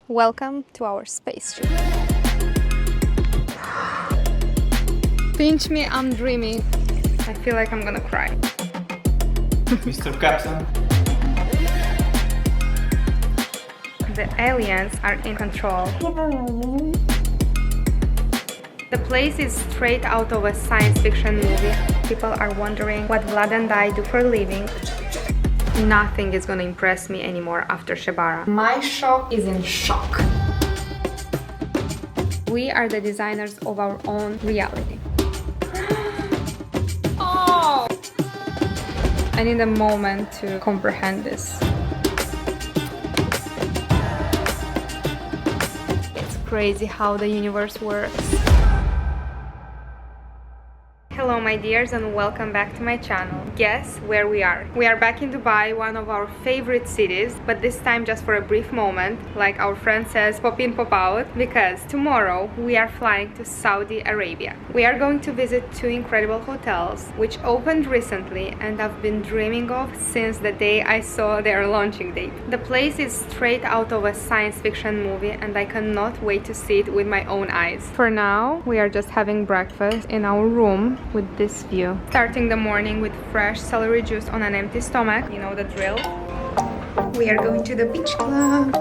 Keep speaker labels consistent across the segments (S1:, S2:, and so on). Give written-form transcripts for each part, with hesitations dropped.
S1: Welcome to our spaceship. Pinch me, I'm dreaming. I feel like I'm gonna cry.
S2: Mr. Captain.
S1: The aliens are in control. The place is straight out of a science fiction movie. People are wondering what Vlad and I do for a living. Nothing is gonna impress me anymore after Shebara. My shock is in shock. We are the designers of our own reality. Oh! I need a moment to comprehend this. It's crazy how the universe works. Hello my dears and welcome back to my channel. Guess where we are? We are back in Dubai, one of our favorite cities, but this time just for a brief moment, like our friend says, pop in, pop out, because tomorrow we are flying to Saudi Arabia. We are going to visit two incredible hotels which opened recently and I've been dreaming of since the day I saw their launching date. The place is straight out of a science fiction movie and I cannot wait to see it with my own eyes. For now, we are just having breakfast in our room with this view. Starting the morning with fresh celery juice on an empty stomach, you know the drill. We are going to the beach club.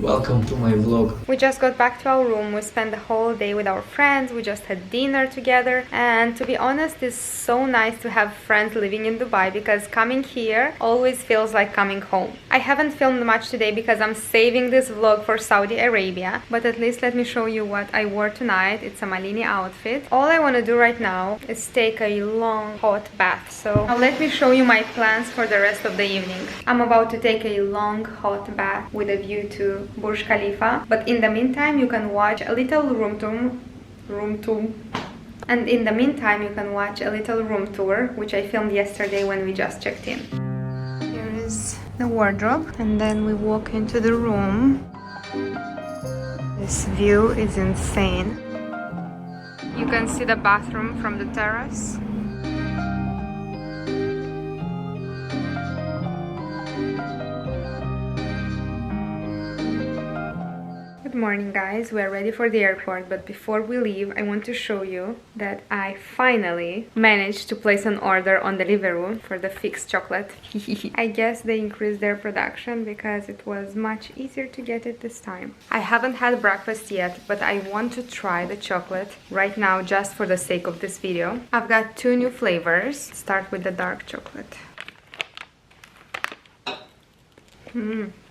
S2: Welcome to my vlog.
S1: We just got back to our room. We spent the whole day with our friends. We just had dinner together. And to be honest, it's so nice to have friends living in Dubai because coming here always feels like coming home. I haven't filmed much today because I'm saving this vlog for Saudi Arabia. But at least let me show you what I wore tonight. It's a Malini outfit. All I want to do right now is take a long hot bath. So now let me show you my plans for the rest of the evening. I'm about to take a long hot bath with a view to Burj Khalifa, but in the meantime you can watch a little room tour, and in the meantime you can watch a little room tour which I filmed yesterday when we just checked in. Here is the wardrobe and then we walk into the room. This view is insane. You can see the bathroom from the terrace. Good morning guys, we are ready for the airport, but before we leave I want to show you that I finally managed to place an order on Deliveroo for the fixed chocolate. I guess they increased their production because it was much easier to get it this time. I haven't had breakfast yet, but I want to try the chocolate right now just for the sake of this video. I've got two new flavors. Start with the dark chocolate.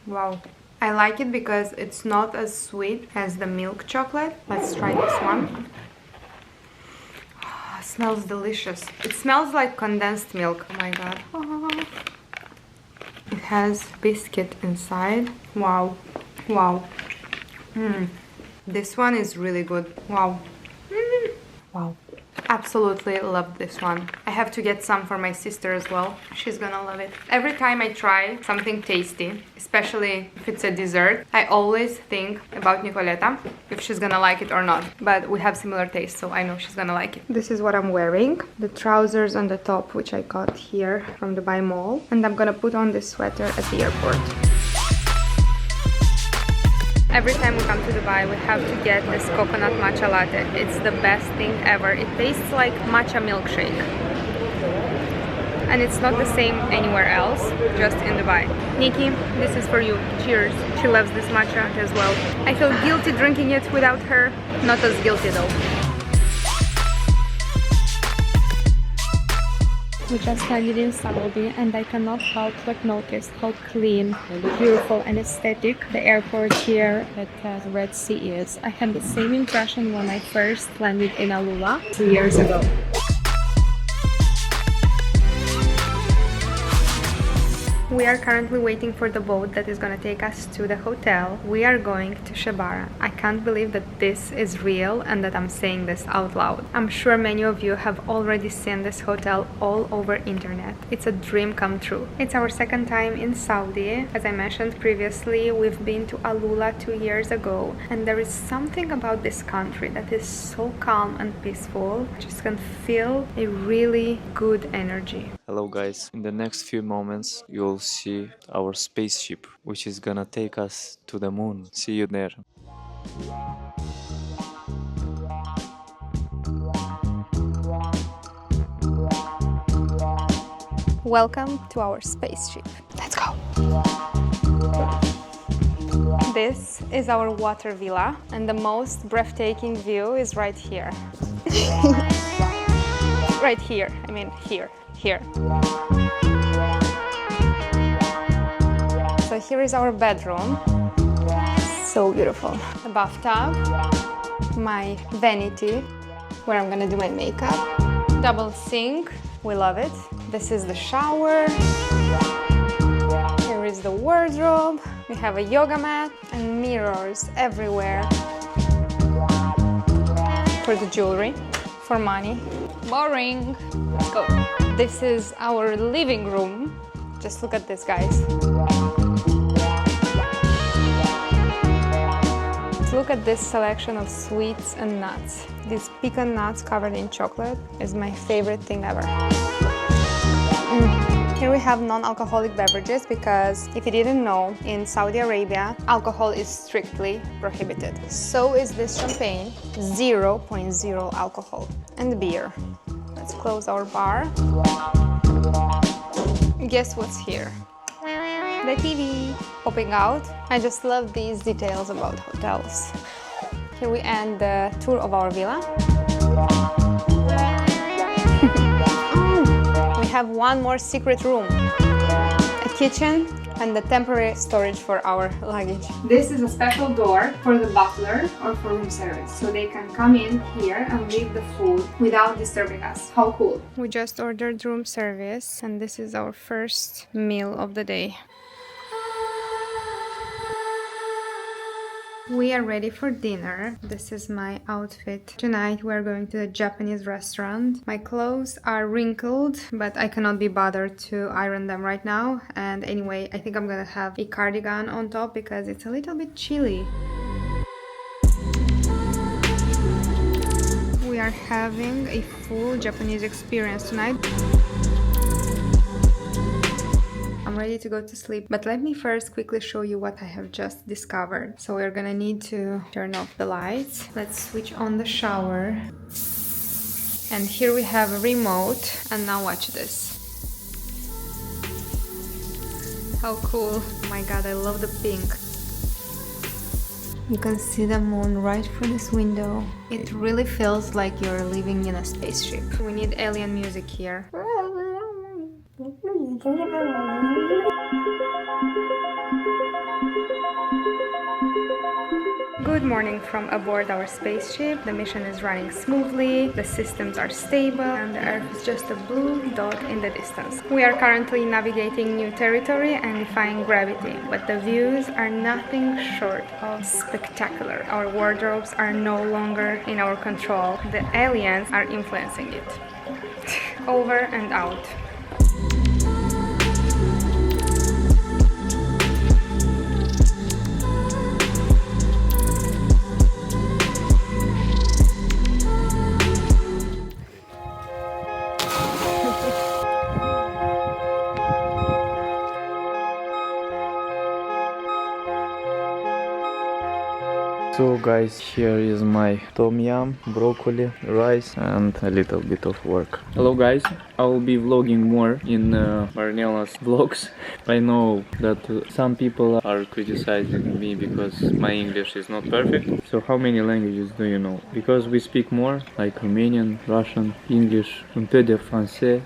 S1: Wow. I like it because it's not as sweet as the milk chocolate. Let's try this one. Oh, it smells delicious. It smells like condensed milk. Oh my god. Oh. It has biscuit inside. Wow. Wow. This one is really good. Wow. Wow. Absolutely love this one. I have to get some for my sister as well. She's gonna love it. Every time I try something tasty, especially if it's a dessert, I always think about Nicoleta, if she's gonna like it or not. But we have similar tastes, so I know she's gonna like it. This is what I'm wearing. The trousers on the top, which I got here from Dubai Mall. And I'm gonna put on this sweater at the airport. Every time we come to Dubai, we have to get this coconut matcha latte. It's the best thing ever. It tastes like matcha milkshake. And it's not the same anywhere else, just in Dubai. Nikki, this is for you. Cheers. She loves this matcha as well. I feel guilty drinking it without her. Not as guilty though. We just landed in Saudi and I cannot help but notice how clean, beautiful and aesthetic the airport here at the Red Sea is. I had the same impression when I first landed in Alula 2 years ago. We are currently waiting for the boat that is gonna take us to the hotel. We are going to Shebara. I can't believe that this is real and that I'm saying this out loud. I'm sure many of you have already seen this hotel all over internet. It's a dream come true. It's our second time in Saudi. As I mentioned previously, we've been to Alula 2 years ago, and there is something about this country that is so calm and peaceful. You just can feel a really good energy.
S3: Hello guys, in the next few moments you'll see our spaceship which is gonna take us to the moon. See you there.
S1: Welcome to our spaceship. Let's go! This is our water villa, and the most breathtaking view is right here. Right here, I mean here. So here is our bedroom. So beautiful. A bathtub, my vanity, where I'm gonna do my makeup. Double sink, we love it. This is the shower. Here is the wardrobe. We have a yoga mat and mirrors everywhere. For the jewelry, for money. Boring. Let's go. This is our living room. Just look at this, guys. Look at this selection of sweets and nuts. These pecan nuts covered in chocolate is my favorite thing ever. Here we have non-alcoholic beverages because if you didn't know, in Saudi Arabia, alcohol is strictly prohibited. So is this champagne, 0.0 alcohol. And beer. Let's close our bar. Guess what's here? The TV. Popping out. I just love these details about hotels. Here we end the tour of our villa. We have one more secret room. A kitchen and the temporary storage for our luggage. This is a special door for the butler or for room service, so they can come in here and leave the food without disturbing us. How cool. We just ordered room service and this is our first meal of the day. We are ready for dinner. This is my outfit. Tonight we are going to a Japanese restaurant. My clothes are wrinkled, but I cannot be bothered to iron them right now. And anyway, I think I'm gonna have a cardigan on top because it's a little bit chilly. We are having a full Japanese experience tonight. I'm ready to go to sleep, but let me first quickly show you what I have just discovered. So we're gonna need to turn off the lights. Let's switch on the shower. And here we have a remote, and now watch this. How cool. Oh my god, I love the pink. You can see the moon right through this window. It really feels like you're living in a spaceship. We need alien music here. Good morning from aboard our spaceship. The mission is running smoothly, the systems are stable, and the Earth is just a blue dot in the distance. We are currently navigating new territory and defying gravity, but the views are nothing short of spectacular. Our wardrobes are no longer in our control. The aliens are influencing it. Over and out.
S3: So guys, here is my tom yum, broccoli, rice and a little bit of work. Hello guys, I will be vlogging more in Marinela's vlogs. I know that some people are criticizing me because my English is not perfect. So how many languages do you know? Because we speak more, like Romanian, Russian, English, un peu de français.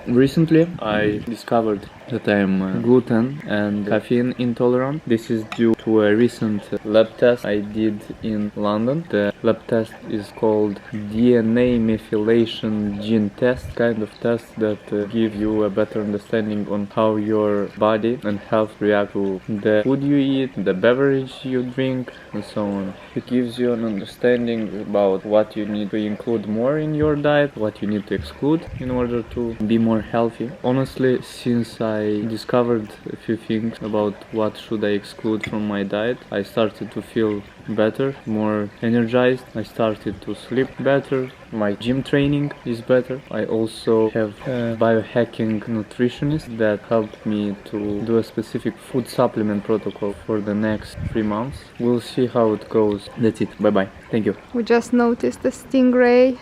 S3: Recently I discovered that I am gluten and caffeine intolerant. This is due to to a recent lab test I did in London. The lab test is called DNA methylation gene test, kind of test that give you a better understanding on how your body and health react to the food you eat, the beverage you drink, and so on. It gives you an understanding about what you need to include more in your diet, what you need to exclude in order to be more healthy. Honestly, since I discovered a few things about what should I exclude from my diet, I started to feel better, more energized. I started to sleep better. My gym training is better. I also have a biohacking nutritionist that helped me to do a specific food supplement protocol for the next 3 months. We'll see how it goes. That's it. Bye bye. Thank you.
S1: We just noticed the stingray.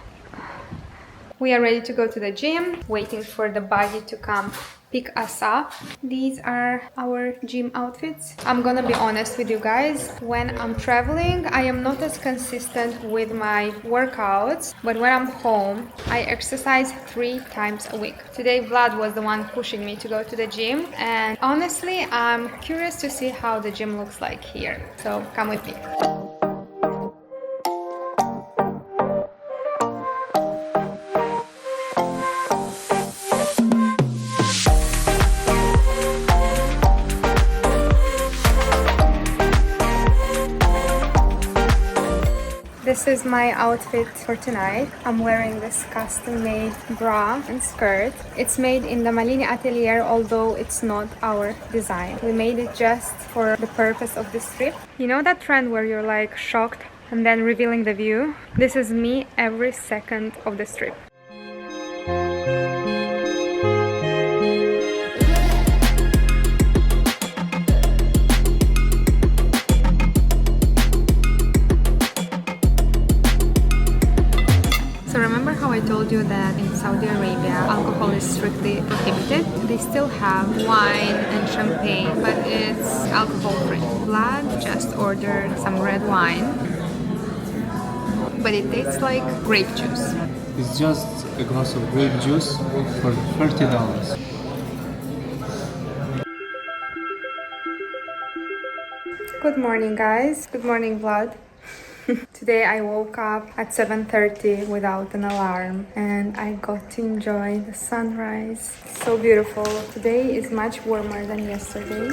S1: We are ready to go to the gym, waiting for the buggy to come pick us up. These are our gym outfits. I'm gonna be honest with you guys, when I'm traveling, I am not as consistent with my workouts, but when I'm home, I exercise 3 times a week. Today, Vlad was the one pushing me to go to the gym, and honestly, I'm curious to see how the gym looks like here. So come with me. This is my outfit for tonight. I'm wearing this custom-made bra and skirt. It's made in the Malini Atelier, although it's not our design. We made it just for the purpose of this trip. You know that trend where you're like shocked and then revealing the view? This is me every second of this trip. So remember how I told you that in Saudi Arabia alcohol is strictly prohibited? They still have wine and champagne, but it's alcohol free. Vlad just ordered some red wine, but it tastes like grape juice.
S2: It's just a glass of grape juice for $30.
S1: Good morning, guys. Good morning, Vlad. Today I woke up at 7:30 without an alarm and I got to enjoy the sunrise. So beautiful. Today is much warmer than yesterday.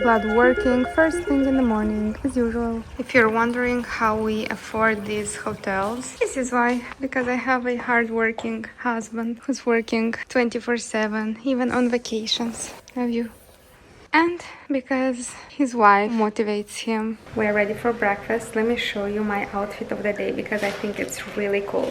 S1: Vlad working first thing in the morning as usual. If you're wondering how we afford these hotels, this is why. Because I have a hard-working husband who's working 24/7, even on vacations. Have you? And because his wife motivates him. We're ready for breakfast. Let me show you my outfit of the day because I think it's really cool.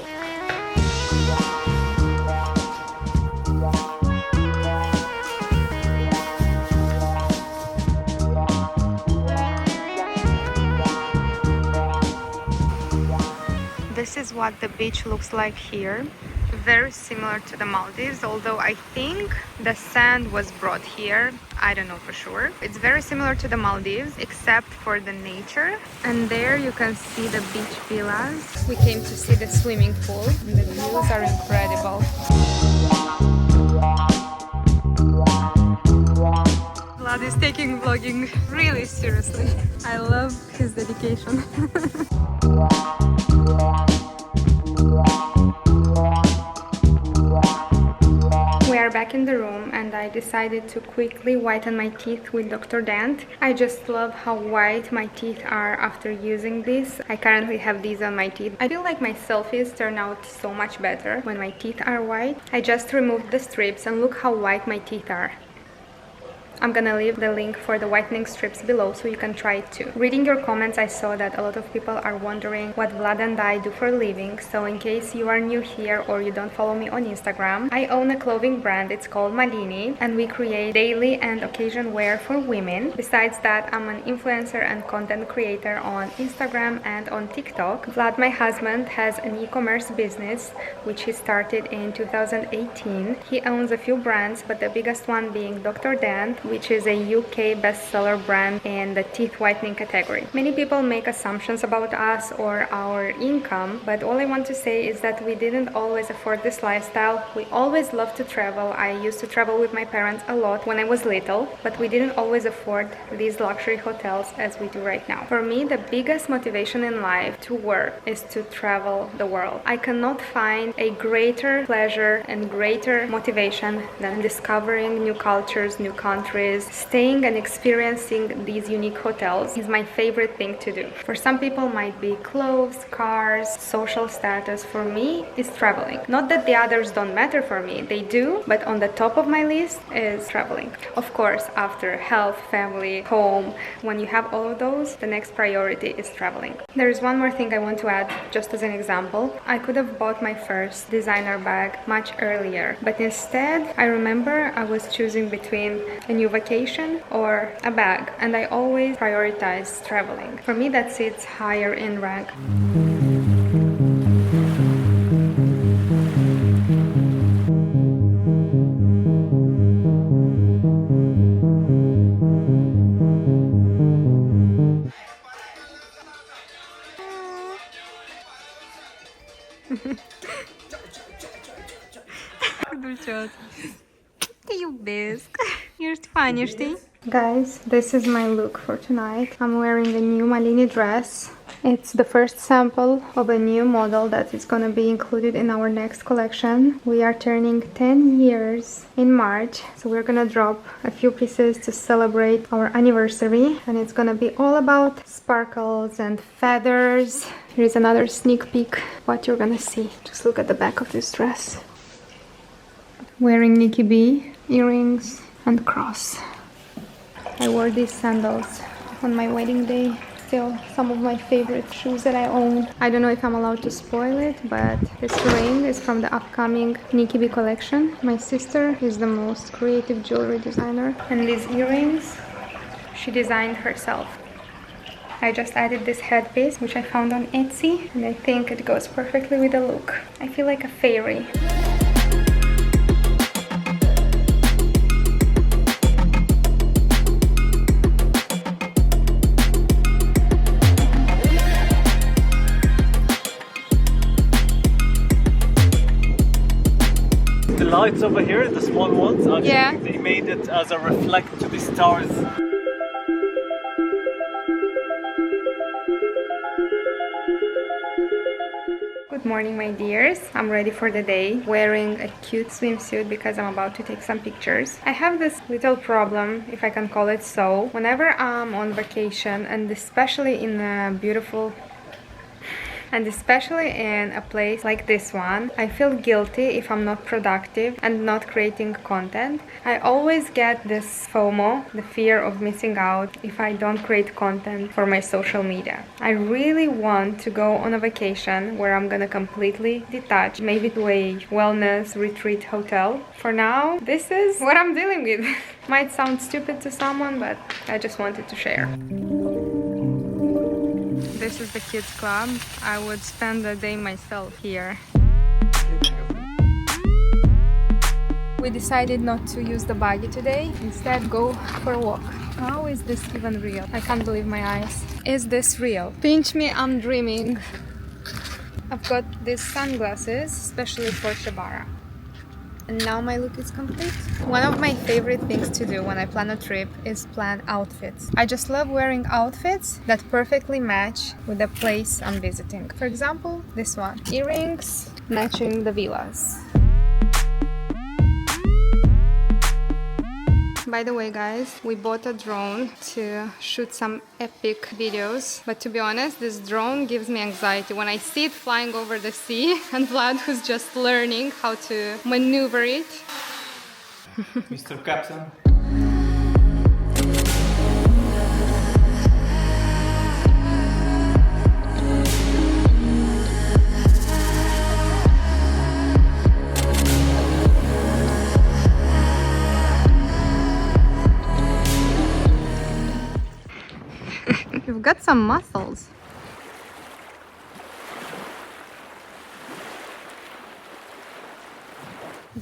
S1: This is what the beach looks like here. Very similar to the Maldives, although I think the sand was brought here. I don't know for sure. It's very similar to the Maldives except for the nature. And there you can see the beach villas. We came to see the swimming pool and the views are incredible. Vlad is taking vlogging really seriously. I love his dedication. We are back in the room and I decided to quickly whiten my teeth with Dr. Dent. I just love how white my teeth are after using this. I currently have these on my teeth. I feel like my selfies turn out so much better when my teeth are white. I just removed the strips and look how white my teeth are. I'm gonna leave the link for the whitening strips below so you can try it too. Reading your comments, I saw that a lot of people are wondering what Vlad and I do for a living. So in case you are new here or you don't follow me on Instagram, I own a clothing brand. It's called Malini and we create daily and occasion wear for women. Besides that, I'm an influencer and content creator on Instagram and on TikTok. Vlad, my husband, has an e-commerce business which he started in 2018. He owns a few brands, but the biggest one being Dr. Dent, which is a UK bestseller brand in the teeth whitening category. Many people make assumptions about us or our income, but all I want to say is that we didn't always afford this lifestyle. We always loved to travel. I used to travel with my parents a lot when I was little, but we didn't always afford these luxury hotels as we do right now. For me, the biggest motivation in life to work is to travel the world. I cannot find a greater pleasure and greater motivation than discovering new cultures, new countries. Staying and experiencing these unique hotels is my favorite thing to do. For some people might be clothes, cars, social status. For me, it's traveling. Not that the others don't matter for me, they do, but on the top of my list is traveling. Of course, after health, family, home, when you have all of those, the next priority is traveling. There is one more thing I want to add, just as an example. I could have bought my first designer bag much earlier, but instead, I remember I was choosing between a new vacation or a bag, and I always prioritize traveling. For me, that sits higher in rank. You're funny. Guys, this is my look for tonight. I'm wearing a new Malini dress. It's the first sample of a new model that is gonna be included in our next collection. We are turning 10 years in March, so we're gonna drop a few pieces to celebrate our anniversary, and it's gonna be all about sparkles and feathers. Here's another sneak peek what you're gonna see. Just look at the back of this dress. Wearing Nikki B earrings and cross. I wore these sandals on my wedding day. Still some of my favorite shoes that I own. I don't know if I'm allowed to spoil it, but this ring is from the upcoming Nikki B collection. My sister is the most creative jewelry designer, and these earrings she designed herself. I just added this headpiece which I found on Etsy, and I think it goes perfectly with the look. I feel like a fairy.
S4: The lights over here, the small ones, actually,
S1: Yeah.
S4: they made it as a reflect to the stars.
S1: Good morning, my dears. I'm ready for the day, wearing a cute swimsuit because I'm about to take some pictures. I have this little problem, if I can call it so. Whenever I'm on vacation, and especially in a place like this one, I feel guilty if I'm not productive and not creating content. I always get this FOMO, the fear of missing out, if I don't create content for my social media. I really want to go on a vacation where I'm gonna completely detach, maybe to a wellness retreat hotel. For now, this is what I'm dealing with. Might sound stupid to someone, but I just wanted to share. This is the kids club. I would spend the day myself here. We decided not to use the buggy today, instead go for a walk. How is this even real? I can't believe my eyes. Is this real? Pinch me, I'm dreaming. I've got these sunglasses, especially for Shebara. And now my look is complete. One of my favorite things to do when I plan a trip is plan outfits. I just love wearing outfits that perfectly match with the place I'm visiting. For example, this one. Earrings matching the villas. By the way, guys, we bought a drone to shoot some epic videos. But to be honest, this drone gives me anxiety when I see it flying over the sea and Vlad, who's just learning how to maneuver it.
S2: Mr. Captain.
S1: You've got some muscles.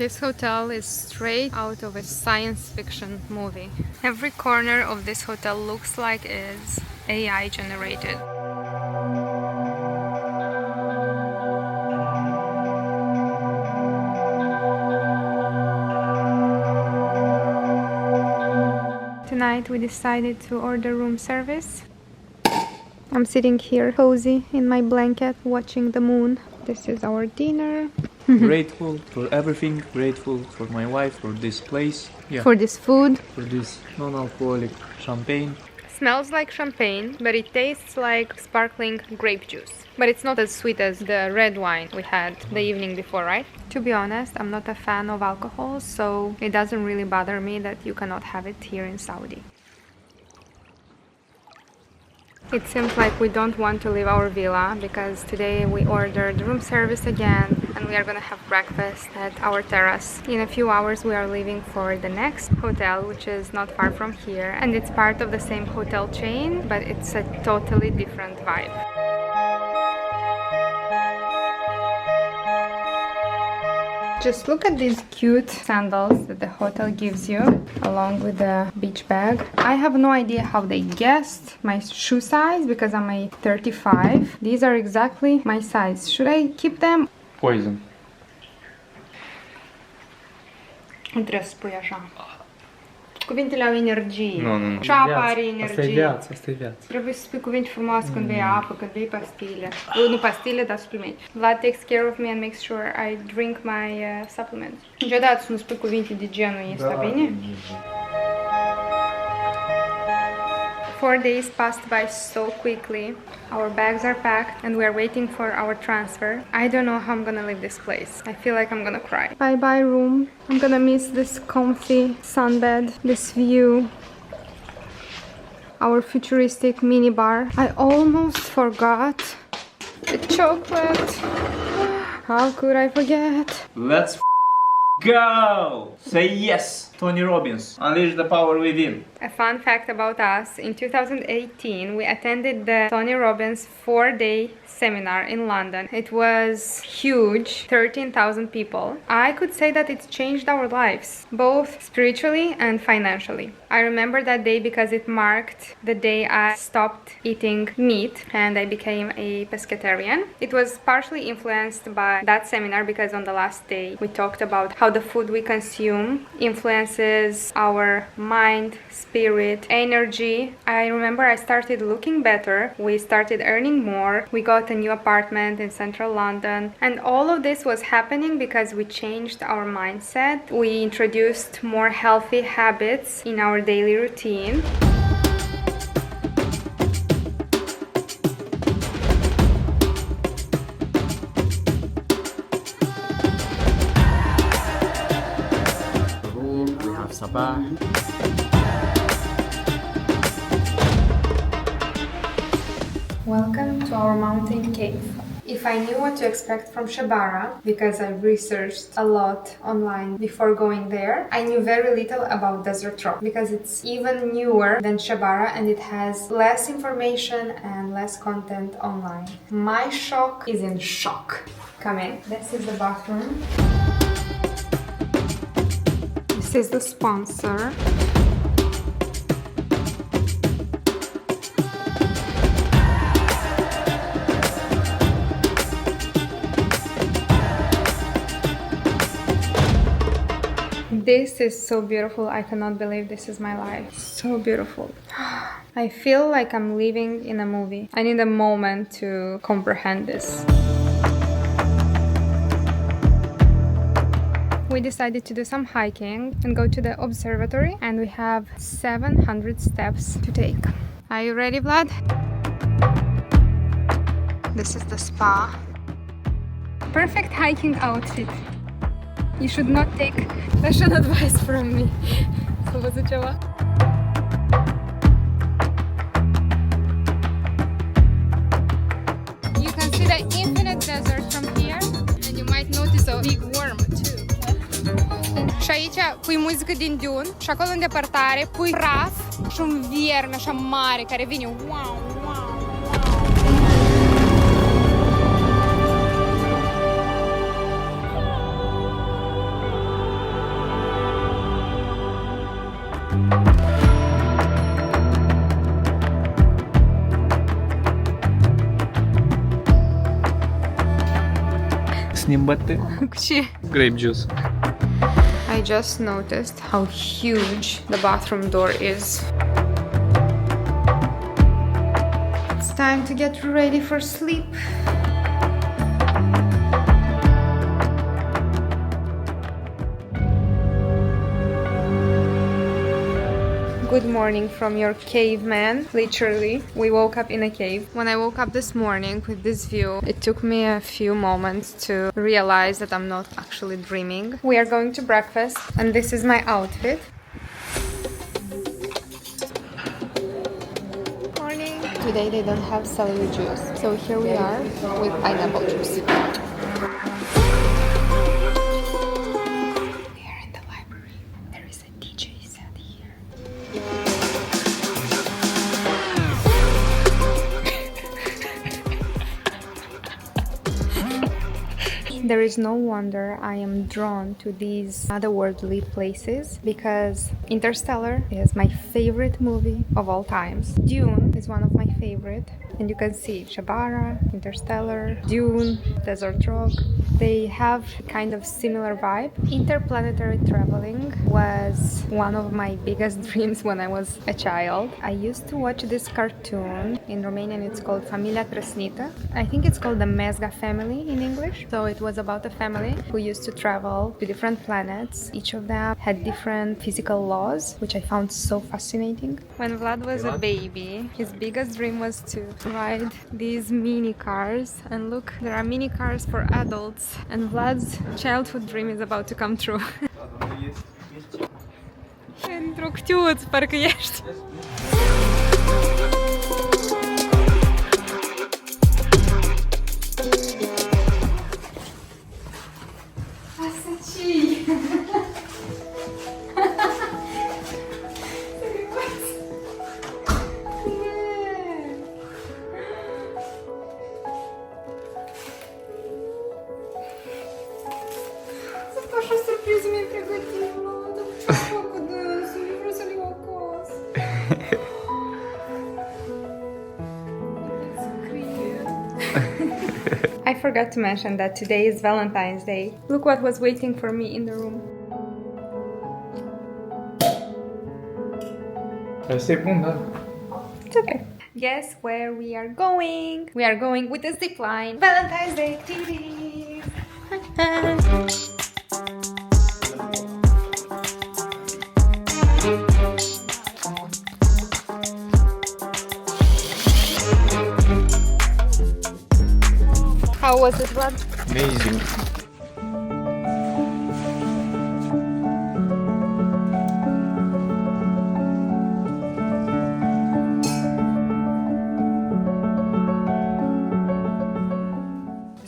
S1: This hotel is straight out of a science fiction movie. Every corner of this hotel looks like it's AI generated. Tonight we decided to order room service. I'm sitting here cozy in my blanket watching the moon. This is our dinner.
S3: Grateful for everything, grateful for my wife, for this place,
S1: For this food.
S3: for this non-alcoholic champagne.
S1: Smells like champagne, but it tastes like sparkling grape juice. But it's not as sweet as the red wine we had the evening before, right? To be honest, I'm not a fan of alcohol, so it doesn't really bother me that you cannot have it here in Saudi. It seems like we don't want to leave our villa because today we ordered room service again and we are gonna have breakfast at our terrace. In a few hours we are leaving for the next hotel, which is not far from here, and it's part of the same hotel chain, but it's a totally different vibe. Just look at these cute sandals that the hotel gives you along with the beach bag. I have no idea how they guessed my shoe size because I'm a 35. These are exactly my size. Should I keep them?
S3: Poison.
S1: Nu trebuie să spui așa. Cuvintele au energie.
S3: Nu.
S1: Ceapa are
S2: Asta e
S1: energie.
S2: viața, asta e viața.
S1: Trebuie să spui cuvinte frumoase când bei apă, când bei pastile. Nu pastile, dar suplimente. Vlad takes care of me and makes sure I drink my supplements. Niciodată să nu spui cuvinte de genul ăsta, bine? 4 days passed by so quickly. Our bags are packed and we are waiting for our transfer. I don't know how I'm gonna leave this place. I feel like I'm gonna cry. Bye bye room. I'm gonna miss this comfy sunbed, this view. Our futuristic mini bar. I almost forgot the chocolate. How could I forget?
S3: Let's go! Say yes, Tony Robbins. Unleash the power within.
S1: A fun fact about us, in 2018 we attended the Tony Robbins 4-day seminar in London. It was huge, 13,000 people. I could say that it's changed our lives, both spiritually and financially. I remember that day because it marked the day I stopped eating meat and I became a pescatarian. It was partially influenced by that seminar because on the last day we talked about how the food we consume influences our mind, spirit, energy. I remember I started looking better, we started earning more, we got a new apartment in central London, and all of this was happening because we changed our mindset. We introduced more healthy habits in our daily routine.
S5: We have Sabah.
S1: Welcome to our mountain cave. If I knew what to expect from Shebara, because I researched a lot online before going there, I knew very little about Desert Rock because it's even newer than Shebara and it has less information and less content online. My shock is in shock. Come in. This is the bathroom. This is the sponsor. This is so beautiful. I cannot believe this is my life. So beautiful. I feel like I'm living in a movie. I need a moment to comprehend this. We decided to do some hiking and go to the observatory, and we have 700 steps to take. Are you ready, Vlad? This is the spa. Perfect hiking outfit. You should not take fashion advice from me. So what's the ceva? You can see the infinite desert from here, and you might notice a big worm too. Și aici pui muzică din Dune și acolo în depărtare pui praf și un vierme așa mare care vine wow, wow, wow.
S3: снімати. Grape juice.
S1: I just noticed how huge the bathroom door is. It's time to get ready for sleep. Good morning from your caveman. Literally, we woke up in a cave. When I woke up this morning with this view, it took me a few moments to realize that I'm not actually dreaming. We are going to breakfast, and this is my outfit. Morning. Today they don't have celery juice, so here we are with pineapple juice. There is no wonder I am drawn to these otherworldly places because Interstellar is my favorite movie of all times. Dune is one of my favorite, and you can see Shebara, Interstellar, Dune, Desert Rock. They have kind of similar vibe. Interplanetary traveling was one of my biggest dreams when I was a child. I used to watch this cartoon. In Romanian it's called Familia Tresnita. I think it's called the Mezga family in English. So it was about a family who used to travel to different planets. Each of them had different physical laws, which I found so fascinating. When Vlad was a baby, his biggest dream was to ride these mini cars. And look, there are mini cars for adults. And Vlad's childhood dream is about to come true. Pentru ctiuț, parcă ești. Așa surpriză mi-ai pregătit, mă, dar ce fac cu dânsul? Eu vreau să-l iau acasă. I forgot to mention that today is Valentine's Day. Look what was waiting for me in the room.
S3: Asta e bun, da.
S1: It's okay. Guess where we are going? We are going with a zip line. Valentine's Day activities. How was it, Vlad?
S3: Amazing.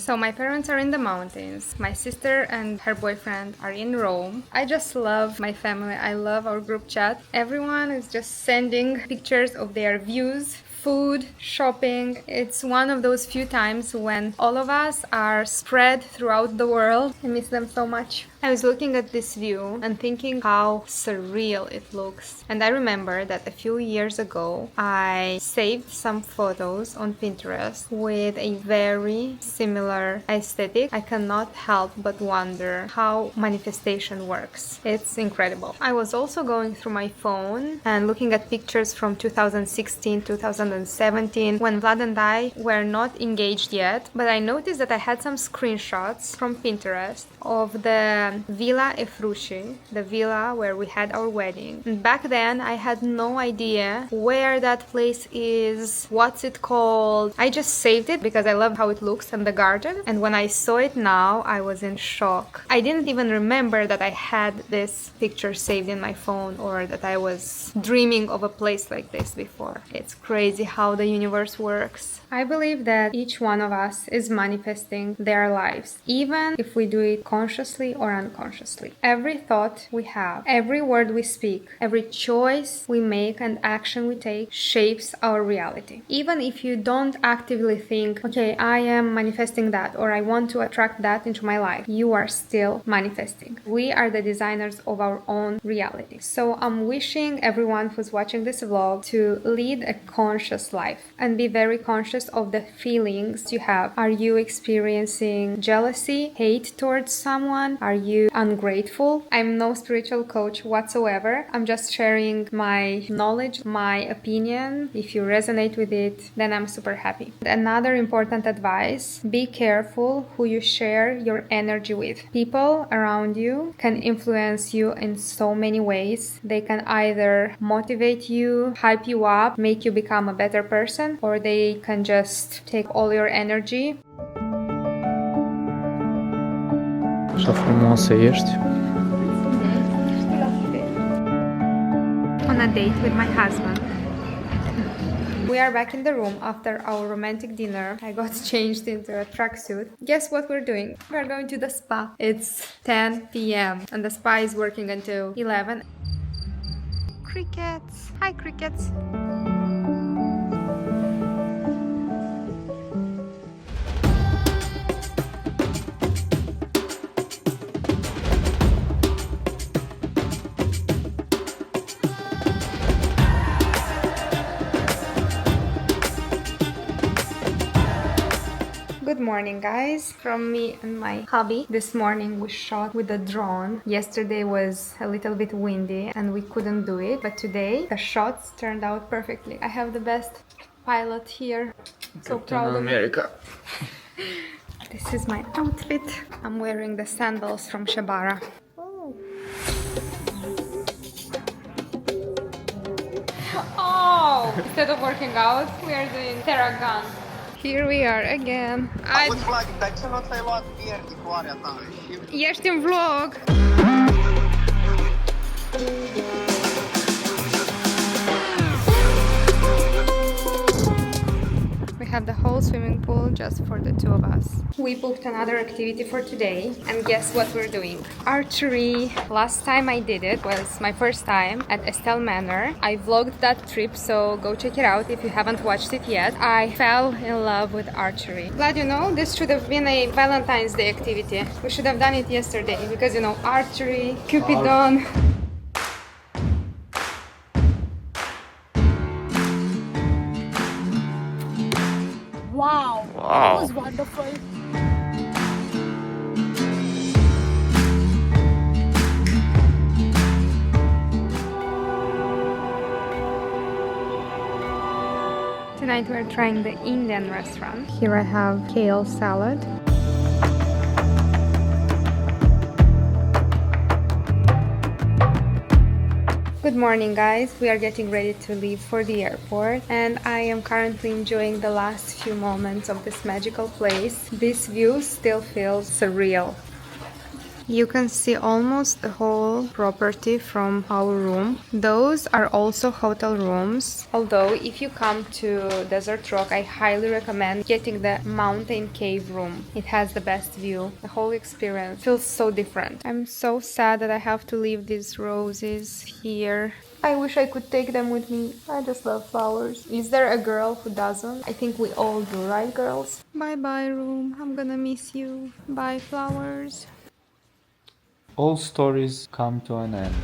S1: So my parents are in the mountains. My sister and her boyfriend are in Rome. I just love my family. I love our group chat. Everyone is just sending pictures of their views, food, shopping. It's one of those few times when all of us are spread throughout the world. I miss them so much. I was looking at this view and thinking how surreal it looks. And I remember that a few years ago, I saved some photos on Pinterest with a very similar aesthetic. I cannot help but wonder how manifestation works. It's incredible. I was also going through my phone and looking at pictures from 2016, 2017, when Vlad and I were not engaged yet, but I noticed that I had some screenshots from Pinterest of the Villa Efrushi, the villa where we had our wedding. And back then I had no idea where that place is, what's it called. I just saved it because I love how it looks and the garden, and when I saw it now I was in shock. I didn't even remember that I had this picture saved in my phone or that I was dreaming of a place like this before. It's crazy how the universe works. I believe that each one of us is manifesting their lives, even if we do it consciously or unconsciously. Every thought we have, every word we speak, every choice we make and action we take shapes our reality. Even if you don't actively think, okay, I am manifesting that or I want to attract that into my life, you are still manifesting. We are the designers of our own reality. So I'm wishing everyone who's watching this vlog to lead a conscious life and be very conscious of the feelings you have. Are you experiencing jealousy, hate towards someone? Are you ungrateful? I'm no spiritual coach whatsoever. I'm just sharing my knowledge, my opinion. If you resonate with it, then I'm super happy. Another important advice, be careful who you share your energy with. People around you can influence you in so many ways. They can either motivate you, hype you up, make you become a better person, or they can just take all your energy.
S3: Așa frumoasă ești.
S1: On a date with my husband. We are back in the room after our romantic dinner. I got changed into a tracksuit. Guess what we're doing? We're going to the spa. It's 10 p.m. and the spa is working until 11. Crickets! Hi, crickets! Good morning, guys. From me and my hubby. This morning we shot with a drone. Yesterday was a little bit windy and we couldn't do it, but today the shots turned out perfectly. I have the best pilot here. So proud of
S3: America.
S1: This is my outfit. I'm wearing the sandals from Shebara. Oh! Instead of working out, we are doing Terragun. Here we are again. Ești în vlog. We have the whole swimming pool just for the two of us. We booked another activity for today, and guess what we're doing? Archery. Last time I did it was my first time at Estelle Manor. I vlogged that trip, so go check it out if you haven't watched it yet. I fell in love with archery. Glad you know, this should have been a Valentine's Day activity. We should have done it yesterday because, you know, archery, Cupidon.
S5: Wow, that was wonderful.
S1: Tonight we're trying the Indian restaurant. Here I have kale salad. Good morning, guys. We are getting ready to leave for the airport and I am currently enjoying the last few moments of this magical place. This view still feels surreal. You can see almost the whole property from our room. Those are also hotel rooms. Although if you come to Desert Rock, I highly recommend getting the mountain cave room. It has the best view. The whole experience feels so different. I'm so sad that I have to leave these roses here. I wish I could take them with me. I just love flowers. Is there a girl who doesn't? I think we all do, right, girls? Bye bye, room. I'm gonna miss you. Bye, flowers.
S2: All stories come to an end.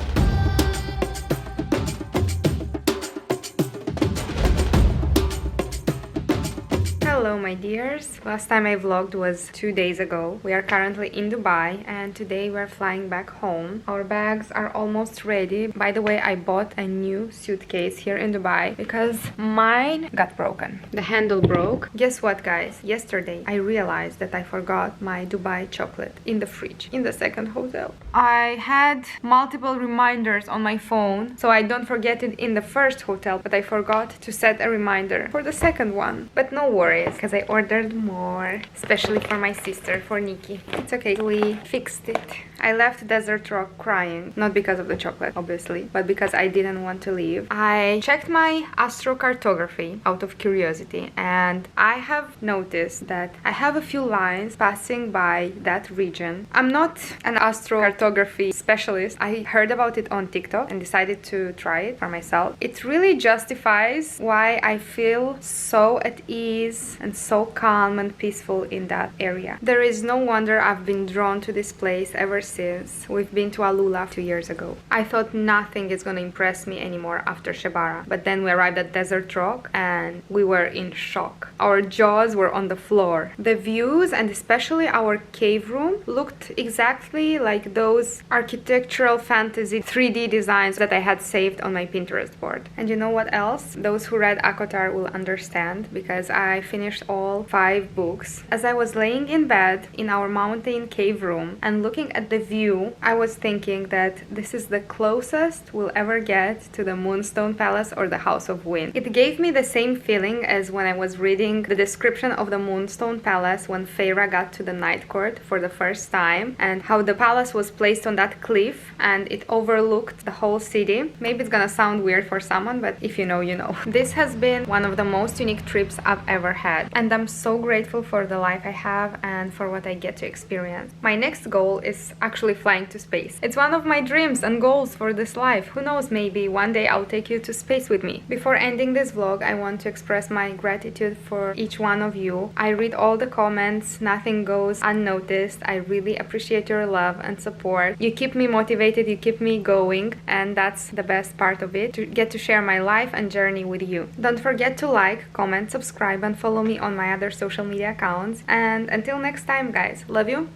S1: Hello my dears, last time I vlogged was 2 days ago. We are currently in Dubai and today we're flying back home. Our bags are almost ready. By the way, I bought a new suitcase here in Dubai because mine got broken. The handle broke. Guess what, guys? Yesterday I realized that I forgot my Dubai chocolate in the fridge in the second hotel. I had multiple reminders on my phone so I don't forget it in the first hotel, but I forgot to set a reminder for the second one. But no worries, because I ordered more, especially for my sister, for Nikki. It's okay, we fixed it. I left Desert Rock crying, not because of the chocolate, obviously, but because I didn't want to leave. I checked my astrocartography out of curiosity, and I have noticed that I have a few lines passing by that region. I'm not an astrocartography specialist. I heard about it on TikTok and decided to try it for myself. It really justifies why I feel so at ease and so calm and peaceful in that area. There is no wonder I've been drawn to this place ever since we've been to Alula 2 years ago. I thought nothing is gonna impress me anymore after Shebara, but then we arrived at Desert Rock and we were in shock. Our jaws were on the floor. The views and especially our cave room looked exactly like those architectural fantasy 3D designs that I had saved on my Pinterest board. And you know what else? Those who read ACOTAR will understand, because I finished all 5 books. As I was laying in bed in our mountain cave room and looking at the view, I was thinking that this is the closest we'll ever get to the Moonstone Palace or the House of Wind. It gave me the same feeling as when I was reading the description of the Moonstone Palace when Feyre got to the Night Court for the first time, and how the palace was placed on that cliff and it overlooked the whole city. Maybe it's gonna sound weird for someone, but if you know, you know. This has been one of the most unique trips I've ever had, and I'm so grateful for the life I have and for what I get to experience. My next goal is actually flying to space. It's one of my dreams and goals for this life. Who knows, maybe one day I'll take you to space with me. Before ending this vlog, I want to express my gratitude for each one of you. I read all the comments, nothing goes unnoticed. I really appreciate your love and support. You keep me motivated, you keep me going, and that's the best part of it, to get to share my life and journey with you. Don't forget to like, comment, subscribe, and follow me on my other social media accounts. And until next time, guys, love you.